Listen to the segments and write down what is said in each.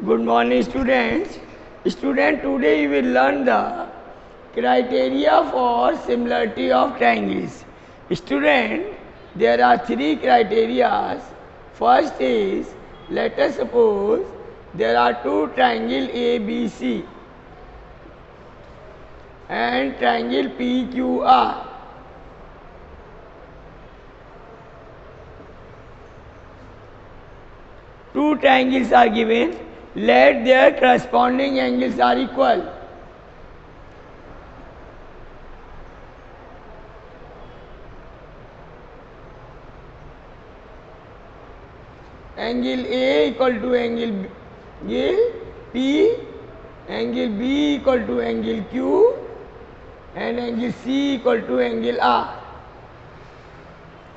Good morning, students. Today you will learn the criteria for similarity of triangles. Student, there are three criteria. First is, let us suppose there are two triangle ABC and triangle PQR. Two triangles are given. Let their corresponding angles are equal. Angle A equal to angle P, angle B equal to angle Q, and angle C equal to angle R.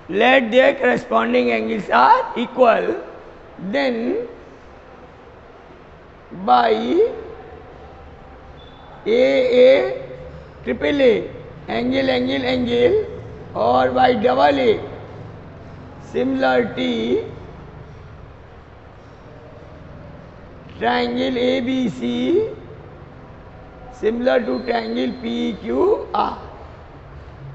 Let their corresponding angles are equal. Then by A, triple A, angle, or by double A, similarity, triangle ABC similar to triangle PQR.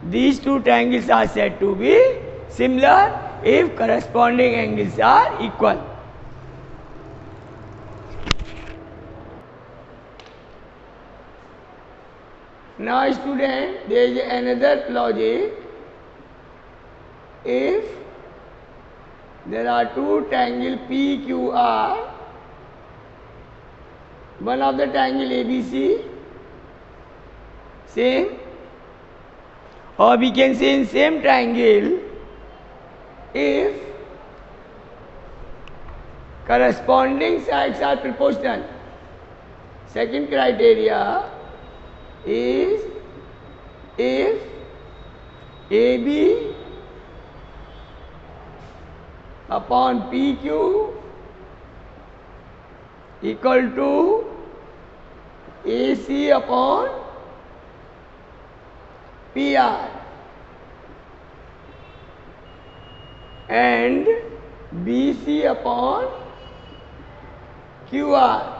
These two triangles are said to be similar if corresponding angles are equal. Now student, there is another logic. If there are two triangle PQR, one of the triangle ABC same, or we can say in same triangle, if corresponding sides are proportional. Second criteria is if AB upon PQ equal to AC upon PR and BC upon QR.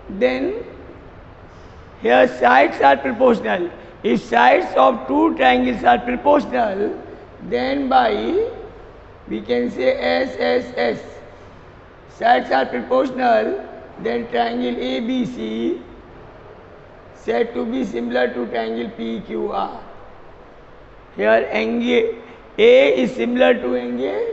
Then here sides are proportional. If sides of two triangles are proportional, then by we can say SSS. Sides are proportional, then triangle ABC said to be similar to triangle PQR. Here angle A is similar to angle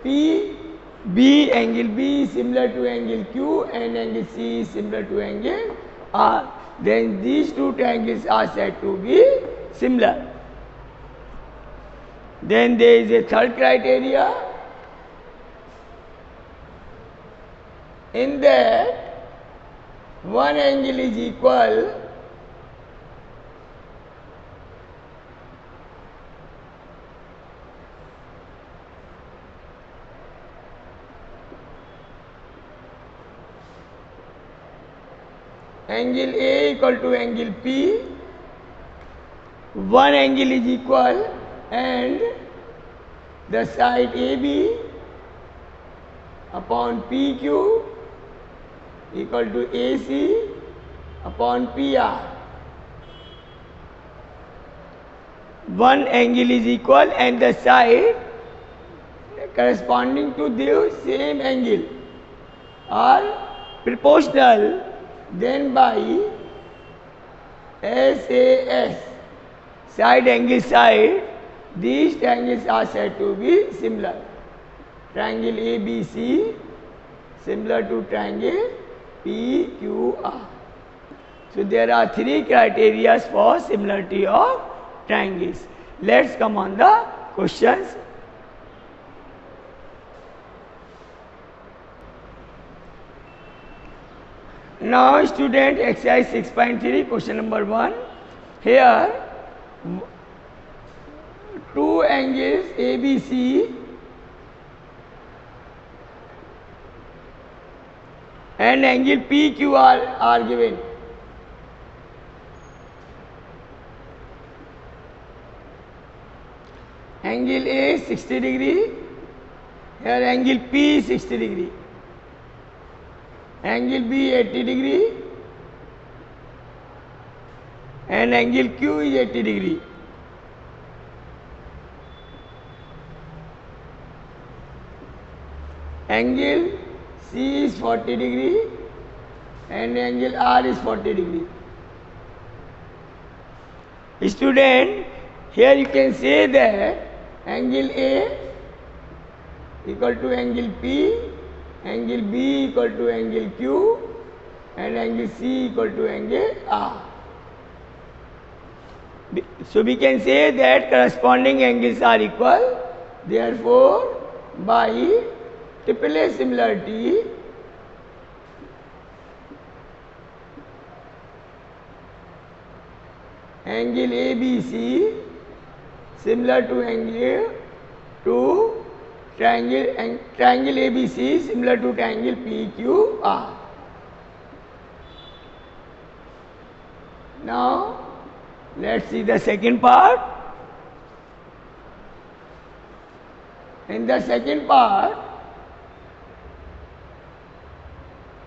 P, angle B is similar to angle Q, and angle C is similar to angle R. Then these two triangles are said to be similar. Then there is a third criteria. In that one angle is equal angle A equal to angle P, one angle is equal, and the side AB upon PQ equal to AC upon PR. One angle is equal and the side corresponding to the same angle are proportional, then by SAS, side angle side, these triangles are said to be similar. Triangle ABC similar to triangle PQR. So there are three criteria for similarity of triangles. Let's come on the questions. Now student, exercise 6.3, question number 1. Here two angles ABC and angle PQR are given. Angle A 60 degree Here angle P is 60 degree. Angle B 80 degree. And angle Q is 80 degree. Angle C is 40 degree and angle R is 40 degree. Student, here you can say that angle A equal to angle P, angle B equal to angle Q and angle C equal to angle R. So we can say that corresponding angles are equal. Therefore, by triple similarity, angle ABC similar to triangle ABC similar to triangle PQR. Now let's see the second part. In the second part,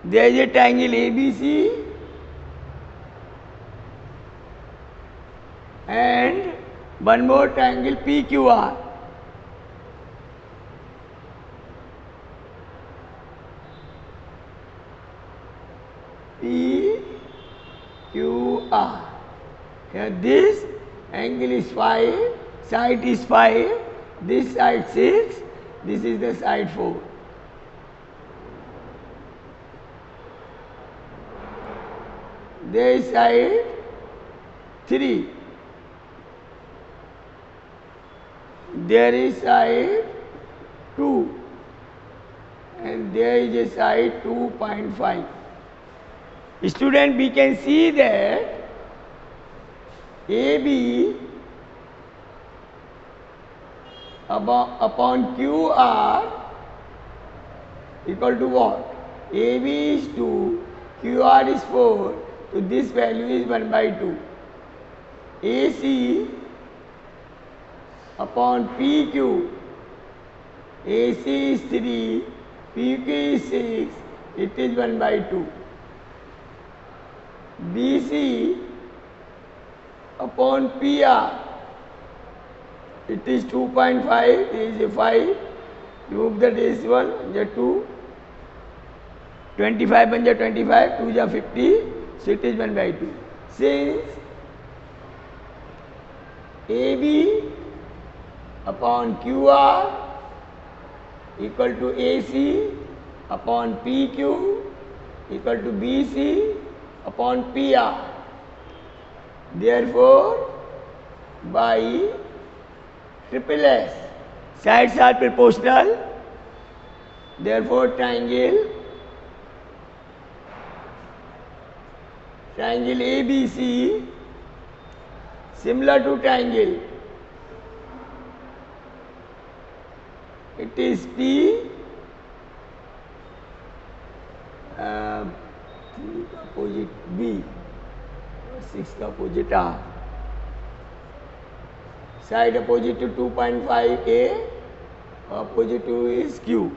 there is a triangle ABC and one more triangle PQR. PQR. Here this angle is 5, side is 5, this side 6, this is the side 4. There is side 3. There is side 2 and there is a side 2.5. Student, we can see that AB upon QR equal to what? AB is 2, QR is 4, so this value is 1 by 2. AC upon PQ, AC is 3, PQ is 6, it is 1 by 2. BC upon PR, it is 2.5, it is a 5, remove the decimal, the 2, 25 and the 25, 2 is 50, so it is 1 by 2. Since AB upon QR equal to AC upon PQ equal to BC upon PR. Therefore, by triple S, sides are proportional. Therefore, triangle ABC similar to triangle. It is P, 3 opposite B, 6 opposite R. Side opposite to 2.5 A, opposite to is Q.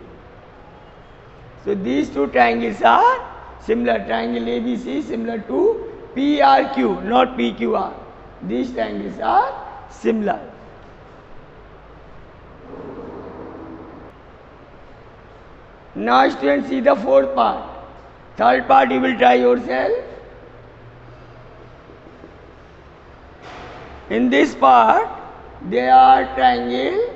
So these two triangles are similar. Triangle ABC similar to PRQ, not PQR. These triangles are similar. Now students, see the fourth part. Third part you will try yourself. In this part, there are triangle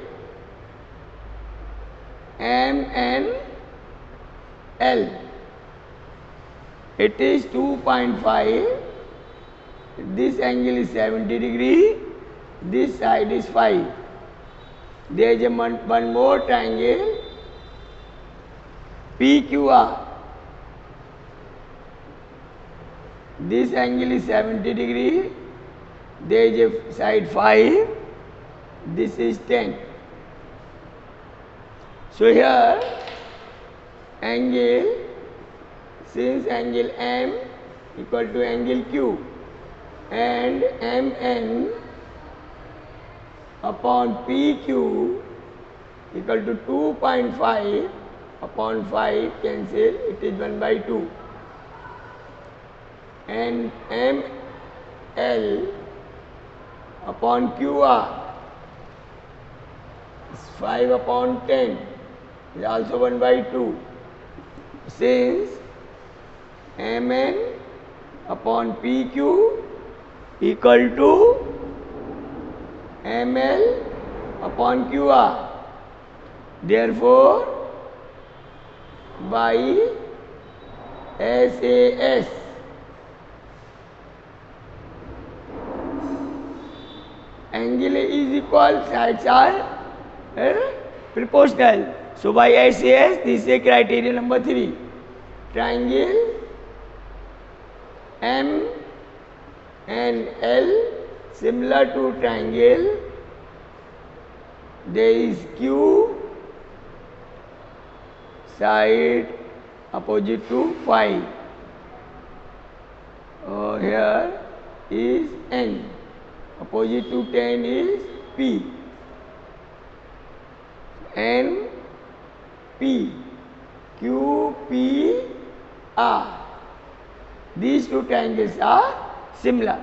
MNL. It is 2.5. This angle is 70 degree. This side is 5. There is one more triangle PQR. This angle is 70 degree. There is a side 5. This is 10. So here angle, since angle M equal to angle Q and MN upon PQ equal to 2.5 upon 5 cancel, it is 1/2. And ML upon QR is 5 upon 10 is also 1/2. Since Mn upon PQ equal to ML upon QR. Therefore, by SAS angle is equal, sides are proportional. So by SAS, this is criteria number 3. Triangle M and L similar to triangle, there is Q side opposite to phi. Here is N, opposite to 10 is P. N, P, Q, P, R. These two triangles are similar.